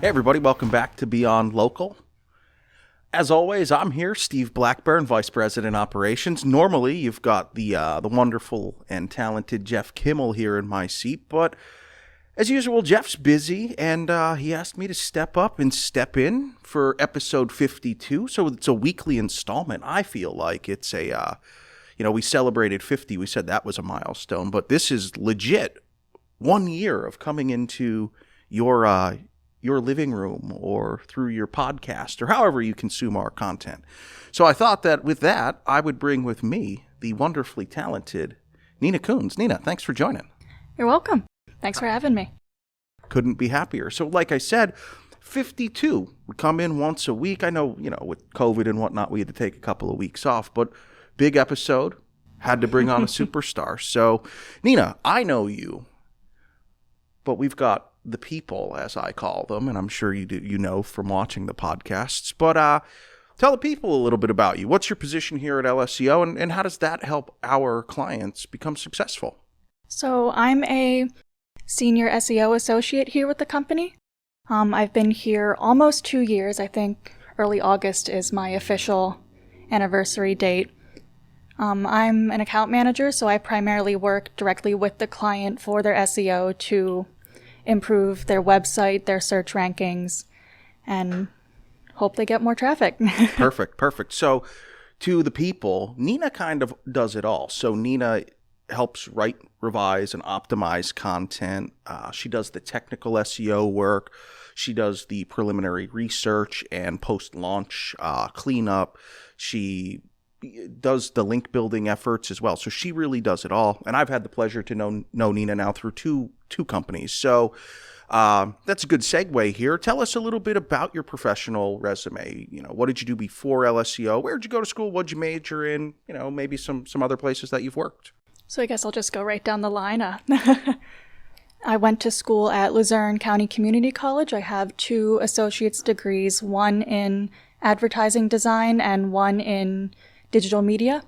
Hey everybody, welcome back to Beyond Local. As always, I'm here, Steve Blackburn, Vice President Operations. Normally, you've got the wonderful and talented Jeff Kimmel here in my seat, but as usual, Jeff's busy, and he asked me to step up and step in for episode 52, so it's a weekly installment. I feel like it's we celebrated 50, we said that was a milestone, but this is legit 1 year of coming into your living room or through your podcast or however you consume our content. So I thought that with that, I would bring with me the wonderfully talented Nina Koons. Nina, thanks for joining. You're welcome. Thanks for having me. Couldn't be happier. So like I said, 52. We come in once a week. I know, with COVID and whatnot, we had to take a couple of weeks off, but big episode. Had to bring on a superstar. So Nina, I know you, but we've got the people, as I call them, and I'm sure you know from watching the podcasts. But tell the people a little bit about you. What's your position here at LSEO, and how does that help our clients become successful? So I'm a senior SEO associate here with the company. I've been here almost 2 years. I think early August is my official anniversary date. I'm an account manager, so I primarily work directly with the client for their SEO to improve their website, their search rankings, and hope they get more traffic. Perfect. So to the people, Nina kind of does it all. So Nina helps write, revise, and optimize content. She does the technical SEO work. She does the preliminary research and post-launch cleanup. She does the link building efforts as well. So she really does it all. And I've had the pleasure to know Nina now through two companies. So that's a good segue here. Tell us a little bit about your professional resume. What did you do before LSEO? Where did you go to school? What did you major in? Maybe some other places that you've worked. So I guess I'll just go right down the line. I went to school at Luzerne County Community College. I have 2 associate's degrees, one in advertising design and one in digital media.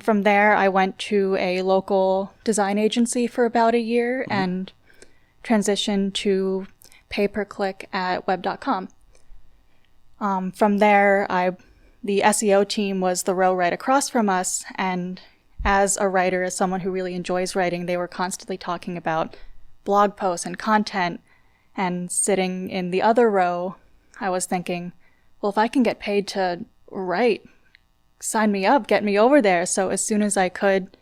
From there, I went to a local design agency for about a year and transitioned to pay-per-click at web.com. From there, the SEO team was the row right across from us, and as a writer, as someone who really enjoys writing, they were constantly talking about blog posts and content, and sitting in the other row, I was thinking, well, if I can get paid to write, sign me up, get me over there. So as soon as I could,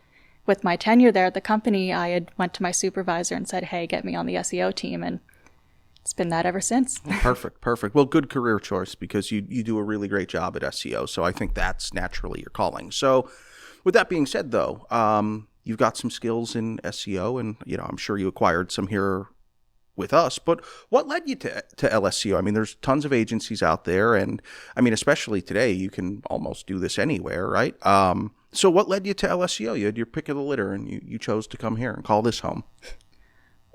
with my tenure there at the company, I had went to my supervisor and said, hey, get me on the SEO team. And it's been that ever since. Perfect. Well, good career choice, because you do a really great job at SEO. So I think that's naturally your calling. So with that being said, though, you've got some skills in SEO, and I'm sure you acquired some here with us, but what led you to LSEO? I mean, there's tons of agencies out there, and I mean, especially today, you can almost do this anywhere, right? So what led you to LSEO? You had your pick of the litter, and you chose to come here and call this home.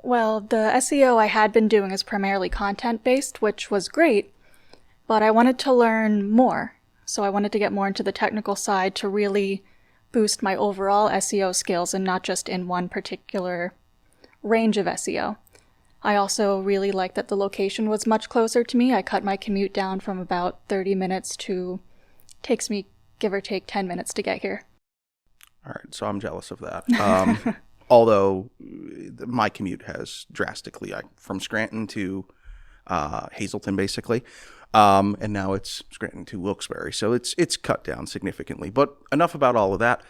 Well, the SEO I had been doing is primarily content-based, which was great, but I wanted to learn more. So I wanted to get more into the technical side to really boost my overall SEO skills and not just in one particular range of SEO. I also really liked that the location was much closer to me. I cut my commute down from about 30 minutes to takes me, give or take, 10 minutes to get here. All right, so I'm jealous of that. Although my commute has drastically, from Scranton to Hazleton, basically, and now it's Scranton to Wilkes-Barre. So it's cut down significantly. But enough about all of that.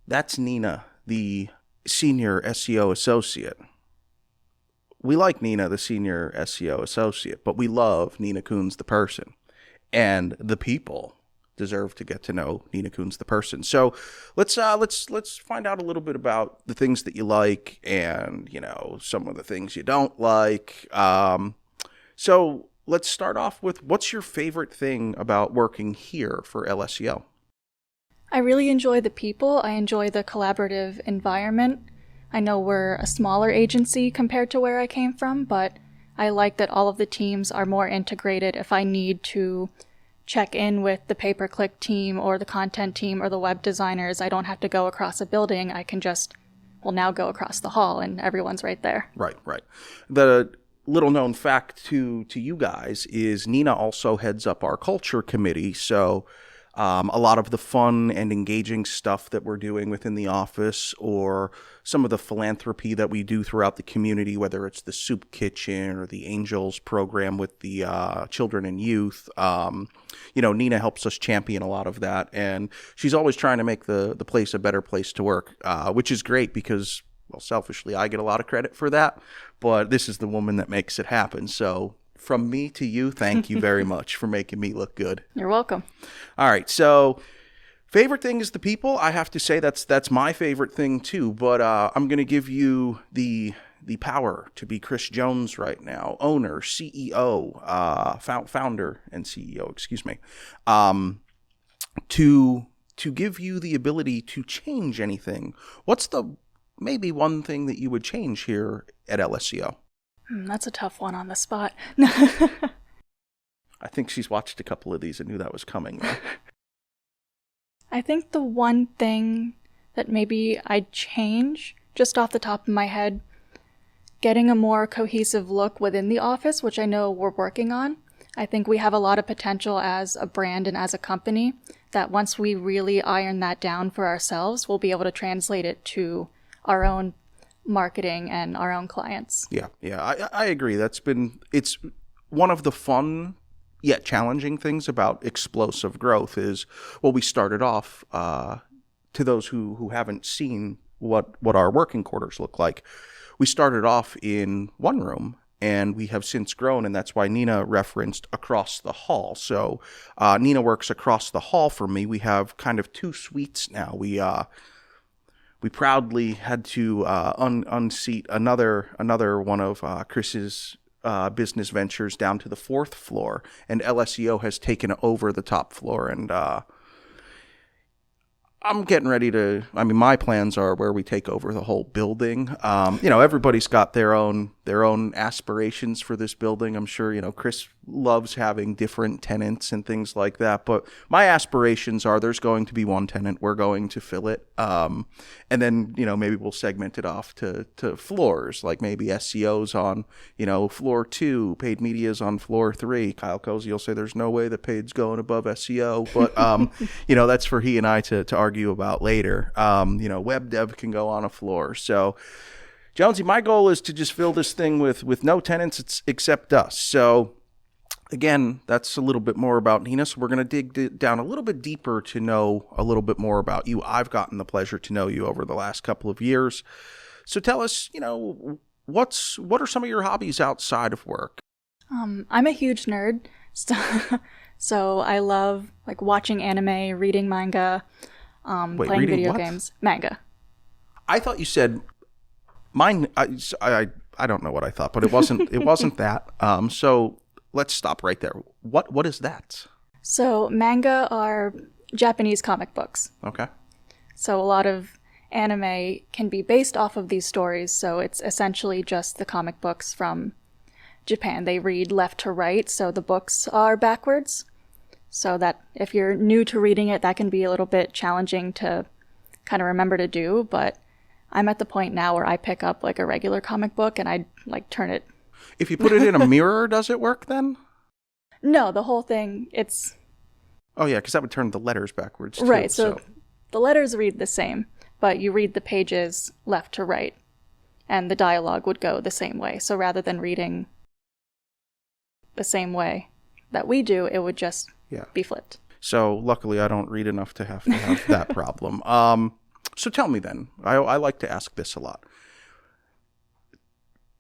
That's Nina, the senior SEO associate. We like Nina, the senior SEO associate, but we love Nina Koons, the person, and the people deserve to get to know Nina Koons, the person. So let's find out a little bit about the things that you like and some of the things you don't like. So let's start off with, what's your favorite thing about working here for LSEO? I really enjoy the people. I enjoy the collaborative environment. I know we're a smaller agency compared to where I came from, but I like that all of the teams are more integrated. If I need to check in with the pay-per-click team or the content team or the web designers, I don't have to go across a building. I can just, now go across the hall and everyone's right there. Right. The little known fact to you guys is Nina also heads up our culture committee. So a lot of the fun and engaging stuff that we're doing within the office, or some of the philanthropy that we do throughout the community, whether it's the soup kitchen or the Angels program with the children and youth, Nina helps us champion a lot of that. And she's always trying to make the place a better place to work, which is great because, well, selfishly, I get a lot of credit for that. But this is the woman that makes it happen. So from me to you, thank you very much for making me look good. You're welcome. All right. So favorite thing is the people. I have to say that's my favorite thing too. But I'm going to give you the power to be Chris Jones right now, owner, CEO, founder and CEO, excuse me, to give you the ability to change anything. What's the maybe one thing that you would change here at LSEO? That's a tough one on the spot. I think she's watched a couple of these and knew that was coming. Right? I think the one thing that maybe I'd change, just off the top of my head, getting a more cohesive look within the office, which I know we're working on. I think we have a lot of potential as a brand and as a company that once we really iron that down for ourselves, we'll be able to translate it to our own marketing and our own clients. Yeah, I agree. It's one of the fun yet challenging things about explosive growth is, well, we started off, to those who haven't seen what our working quarters look like, we started off in one room and we have since grown, and that's why Nina referenced across the hall. So Nina works across the hall from me. We have kind of two suites now. We proudly had to unseat another one of Chris's business ventures down to the fourth floor, and LSEO has taken over the top floor. And I'm getting ready to. I mean, my plans are where we take over the whole building. Everybody's got their own aspirations for this building. I'm sure Chris loves having different tenants and things like that. But my aspirations are there's going to be one tenant. We're going to fill it, and then maybe we'll segment it off to floors. Like maybe SEO's on floor 2, paid media's on floor 3. Kyle Cozy will say there's no way that paid's going above SEO, but that's for he and I to argue about later. Web dev can go on a floor. So Jonesy, my goal is to just fill this thing with no tenants except us. So again, that's a little bit more about Nina. So we're going to dig down a little bit deeper to know a little bit more about you. I've gotten the pleasure to know you over the last couple of years. So tell us, what are some of your hobbies outside of work? I'm a huge nerd. So I love watching anime, reading manga, playing video games. Manga. I thought you said mine. I don't know what I thought, but it wasn't that. So let's stop right there. What is that? So manga are Japanese comic books. Okay. So a lot of anime can be based off of these stories. So it's essentially just the comic books from Japan. They read left to right, so the books are backwards. So that if you're new to reading it, that can be a little bit challenging to kind of remember to do. But I'm at the point now where I pick up a regular comic book and I turn it. If you put it in a mirror, does it work then? No, the whole thing, it's... Oh yeah, because that would turn the letters backwards too. Right, so the letters read the same, but you read the pages left to right, and the dialogue would go the same way. So rather than reading the same way that we do, it would just be flipped. So luckily I don't read enough to have that problem. So tell me then, I like to ask this a lot.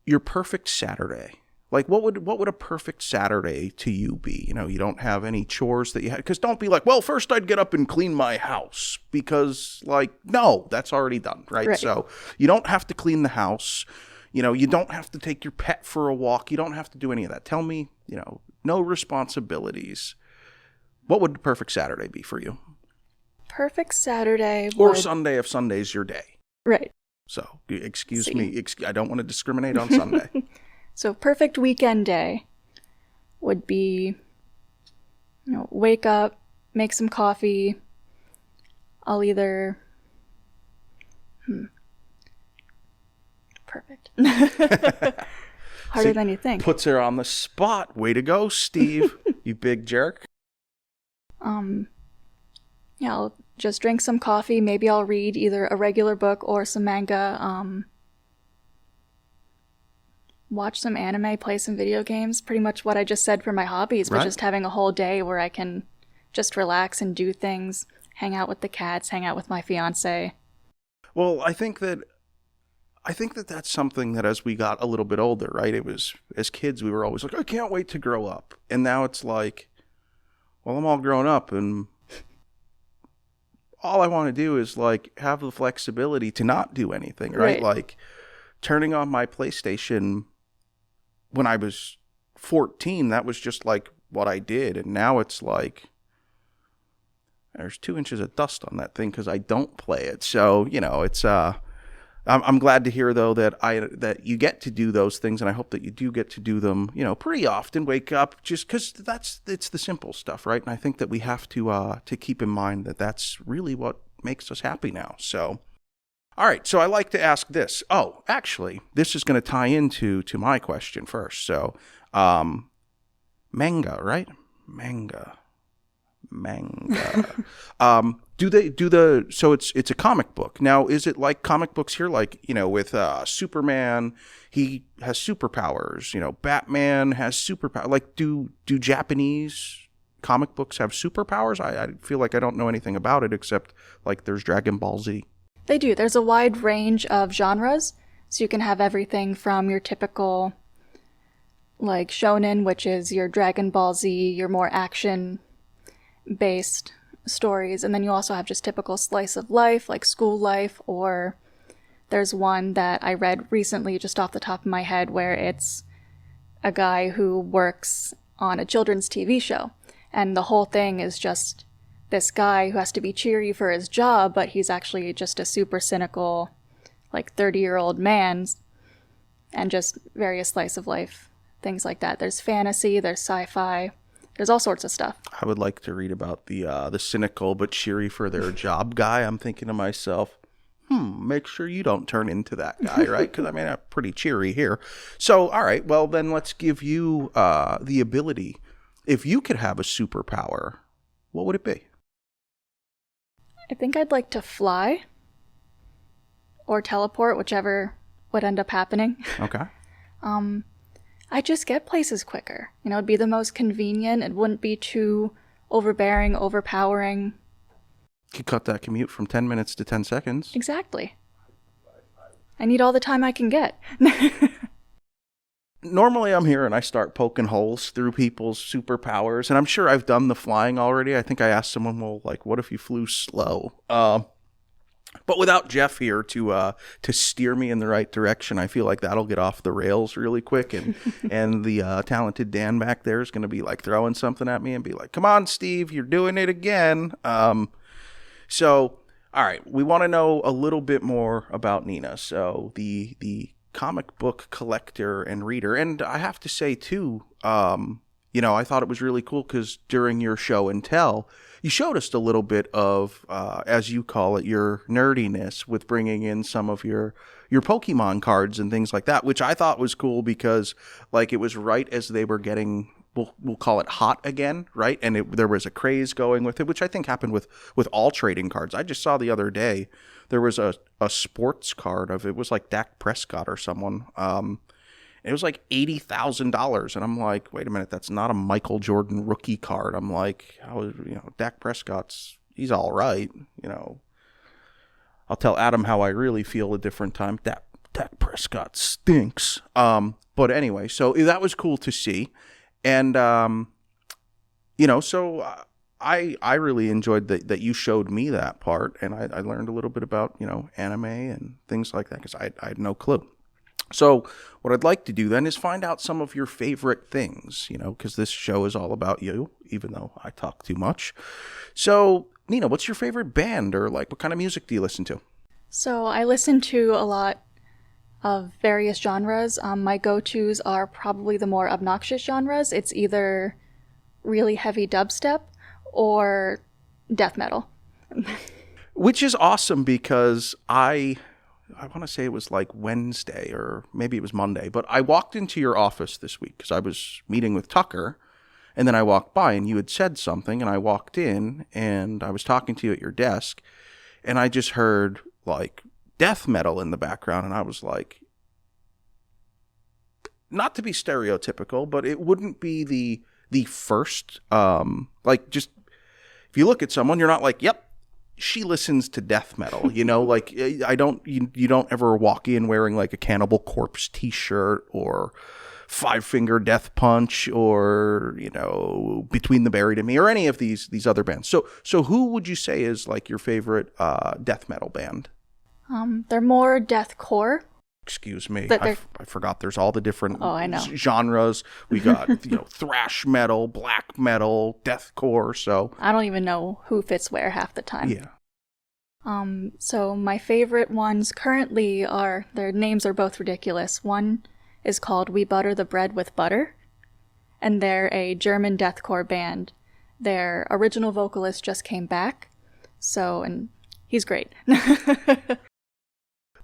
Your perfect Saturday. What would a perfect Saturday to you be? You don't have any chores that you have, because don't be like, well, first I'd get up and clean my house, because no, that's already done, right? So you don't have to clean the house. You don't have to take your pet for a walk. You don't have to do any of that. Tell me, no responsibilities. What would the perfect Saturday be for you? Perfect Saturday or Sunday if Sunday's your day. Right. So, excuse me. I don't want to discriminate on Sunday. So, perfect weekend day would be, wake up, make some coffee. I'll either... Perfect. Harder than you think. Puts her on the spot. Way to go, Steve. You big jerk. Yeah, I'll just drink some coffee. Maybe I'll read either a regular book or some manga. Watch some anime, play some video games. Pretty much what I just said for my hobbies, but just having a whole day where I can just relax and do things, hang out with the cats, hang out with my fiance. Well, I think that that's something that as we got a little bit older, right? It was, as kids, we were always like, I can't wait to grow up. And now it's like, well, I'm all grown up and all I want to do is like have the flexibility to not do anything, right? Like turning on my PlayStation when I was 14, that was just like what I did. And now it's like, there's 2 inches of dust on that thing because I don't play it. So, you know, it's, I'm glad to hear though that you get to do those things, and I hope that you do get to do them, you know, pretty often. Wake up, just because it's the simple stuff, right? And I think that we have to keep in mind that that's really what makes us happy now. So, all right. So I like to ask this. Oh, actually, this is going to tie into my question first. So, manga, right? Manga. So it's a comic book. Now, is it like comic books here, like, you know, with Superman, he has superpowers, you know, Batman has superpowers. Like, do Japanese comic books have superpowers? I feel like I don't know anything about it except like there's Dragon Ball Z. They do. There's a wide range of genres. So you can have everything from your typical like shonen, which is your Dragon Ball Z, your more action based stories, and then you also have just typical slice of life like school life, or there's one that I read recently just off the top of my head where it's a guy who works on a children's TV show, and the whole thing is just this guy who has to be cheery for his job, but he's actually just a super cynical like 30-year-old man, and just various slice of life things like that. There's fantasy, there's sci-fi, there's all sorts of stuff. I would like to read about the cynical but cheery for their job guy. I'm thinking to myself, make sure you don't turn into that guy, right? Because I mean, I'm pretty cheery here. So, all right, well, then let's give you the ability. If you could have a superpower, what would it be? I think I'd like to fly or teleport, whichever would end up happening. Okay. I just get places quicker. You know, it'd be the most convenient. It wouldn't be too overbearing, overpowering. Could cut that commute from 10 minutes to 10 seconds. Exactly. I need all the time I can get. Normally I'm here and I start poking holes through people's superpowers, and I'm sure I've done the flying already. I think I asked someone, well, like, what if you flew slow? But without Jeff here to steer me in the right direction, I feel like that'll get off the rails really quick. And and the talented Dan back there is going to be like throwing something at me and be like, come on, Steve, you're doing it again. So, all right, we want to know a little bit more about Nina. So the comic book collector and reader. And I have to say, too, you know, I thought it was really cool because during your show and tell, you showed us a little bit of, as you call it, your nerdiness with bringing in some of your Pokemon cards and things like that, which I thought was cool because, like, it was right as they were getting, we'll call it hot again, right? And there was a craze going with it, which I think happened with all trading cards. I just saw the other day there was a sports card of, it was like Dak Prescott or someone. It was like $80,000. And I'm like, wait a minute, that's not a Michael Jordan rookie card. I'm like, Dak Prescott's, he's all right. You know, I'll tell Adam how I really feel a different time. Dak Prescott stinks. But anyway, so that was cool to see. And, so I really enjoyed that you showed me that part. And I learned a little bit about, anime and things like that because I had no clue. So what I'd like to do then is find out some of your favorite things, because this show is all about you, even though I talk too much. So, Nina, what's your favorite band, or like what kind of music do you listen to? So I listen to a lot of various genres. My go-tos are probably the more obnoxious genres. It's either really heavy dubstep or death metal. Which is awesome because I I want to say it was like Wednesday or maybe it was Monday, but I walked into your office this week because I was meeting with Tucker, and then I walked by and you had said something, and I walked in and I was talking to you at your desk, and I just heard like death metal in the background, and I was like, not to be stereotypical, but it wouldn't be the first, like, just if you look at someone, you're not like, yep, she listens to death metal, like you don't ever walk in wearing like a Cannibal Corpse t-shirt or Five Finger Death Punch or, Between the Buried and Me or any of these other bands. So who would you say is like your favorite death metal band? They're more deathcore. Excuse me. I forgot there's all the different genres. We got, thrash metal, black metal, deathcore. So I don't even know who fits where half the time. Yeah. So my favorite ones currently their names are both ridiculous. One is called We Butter the Bread with Butter, and they're a German deathcore band. Their original vocalist just came back, and he's great.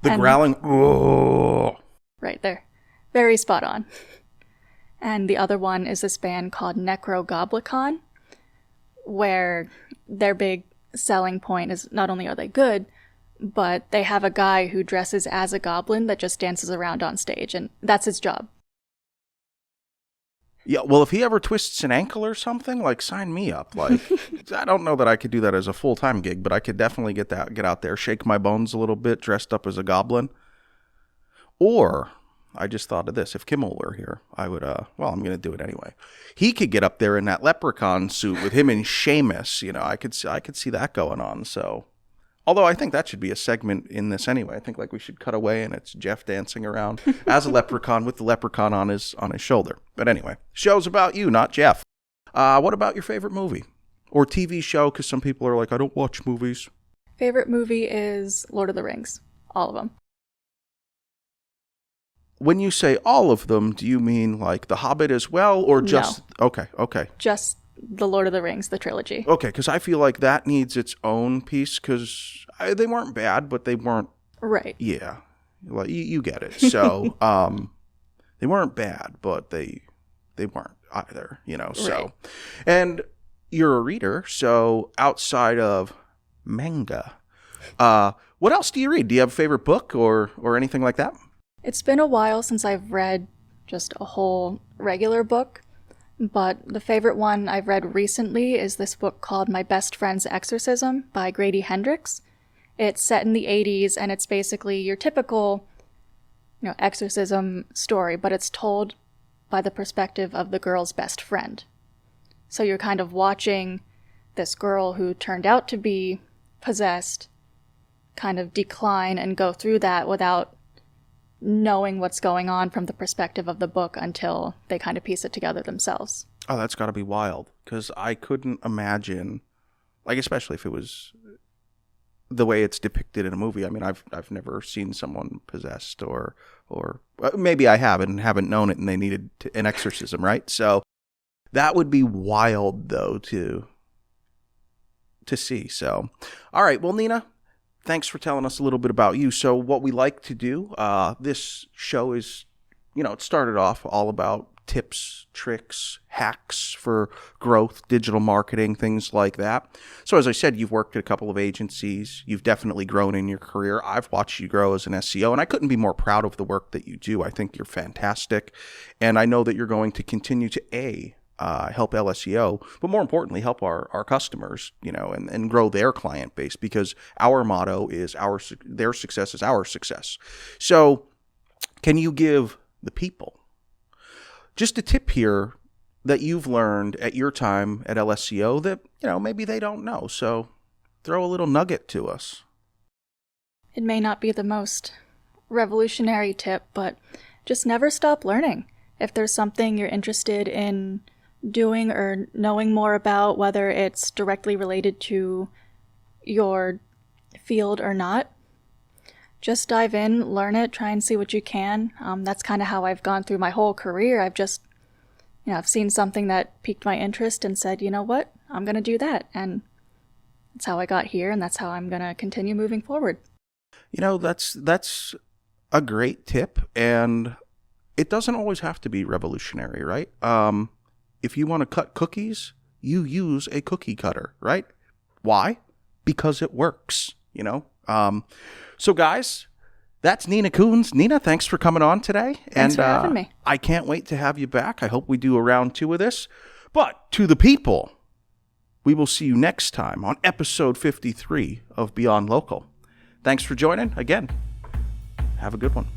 The growling, oh. Right there. Very spot on. And the other one is this band called Necrogoblicon, where their big selling point is not only are they good, but they have a guy who dresses as a goblin that just dances around on stage, and that's his job. Yeah, well, if he ever twists an ankle or something, like, sign me up. Like, I don't know that I could do that as a full-time gig, but I could definitely get out there, shake my bones a little bit, dressed up as a goblin. Or, I just thought of this, if Kimmel were here, I would, I'm going to do it anyway. He could get up there in that leprechaun suit with him and Seamus, I could see that going on, so. Although I think that should be a segment in this anyway. I think like we should cut away and it's Jeff dancing around as a leprechaun with the leprechaun on his shoulder. But anyway, show's about you, not Jeff. What about your favorite movie or TV show? Because some people are like, I don't watch movies. Favorite movie is Lord of the Rings. All of them. When you say all of them, do you mean like The Hobbit as well, or just... No. Okay. Just the Lord of the Rings, the trilogy. Okay, because I feel like that needs its own piece, because they weren't bad, but they weren't... Right. Yeah. Like, you get it. So, they weren't bad, but they weren't either, so. Right. And you're a reader, so outside of manga, what else do you read? Do you have a favorite book or anything like that? It's been a while since I've read just a whole regular book, but the favorite one I've read recently is this book called My Best Friend's Exorcism by Grady Hendrix. It's set in the 80s, and it's basically your typical, exorcism story, but it's told by the perspective of the girl's best friend. So you're kind of watching this girl who turned out to be possessed kind of decline and go through that without knowing what's going on from the perspective of the book until they kind of piece it together themselves. Oh, that's got to be wild, because I couldn't imagine, like, especially if it was the way it's depicted in a movie. I mean, I've never seen someone possessed or maybe I have and haven't known it and they needed an exorcism, right? So that would be wild, though, to see. So, all right, well, Nina, thanks for telling us a little bit about you. So what we like to do, this show is, it started off all about tips, tricks, hacks for growth, digital marketing, things like that. So as I said, you've worked at a couple of agencies. You've definitely grown in your career. I've watched you grow as an SEO, and I couldn't be more proud of the work that you do. I think you're fantastic. And I know that you're going to continue to, help LSEO, but more importantly, help our customers, and grow their client base, because our motto is their success is our success. So can you give the people just a tip here that you've learned at your time at LSEO that, maybe they don't know? So throw a little nugget to us. It may not be the most revolutionary tip, but just never stop learning. If there's something you're interested in doing or knowing more about, whether it's directly related to your field or not, just dive in, learn it, try and see what you can. That's kind of how I've gone through my whole career. I've just, I've seen something that piqued my interest and said, you know what, I'm going to do that. And that's how I got here, and that's how I'm going to continue moving forward. That's a great tip, and it doesn't always have to be revolutionary, right? If you want to cut cookies, you use a cookie cutter, right? Why? Because it works, So guys, that's Nina Koons. Nina, thanks for coming on today. Thanks for having me. I can't wait to have you back. I hope we do a round 2 of this. But to the people, we will see you next time on episode 53 of Beyond Local. Thanks for joining. Again, have a good one.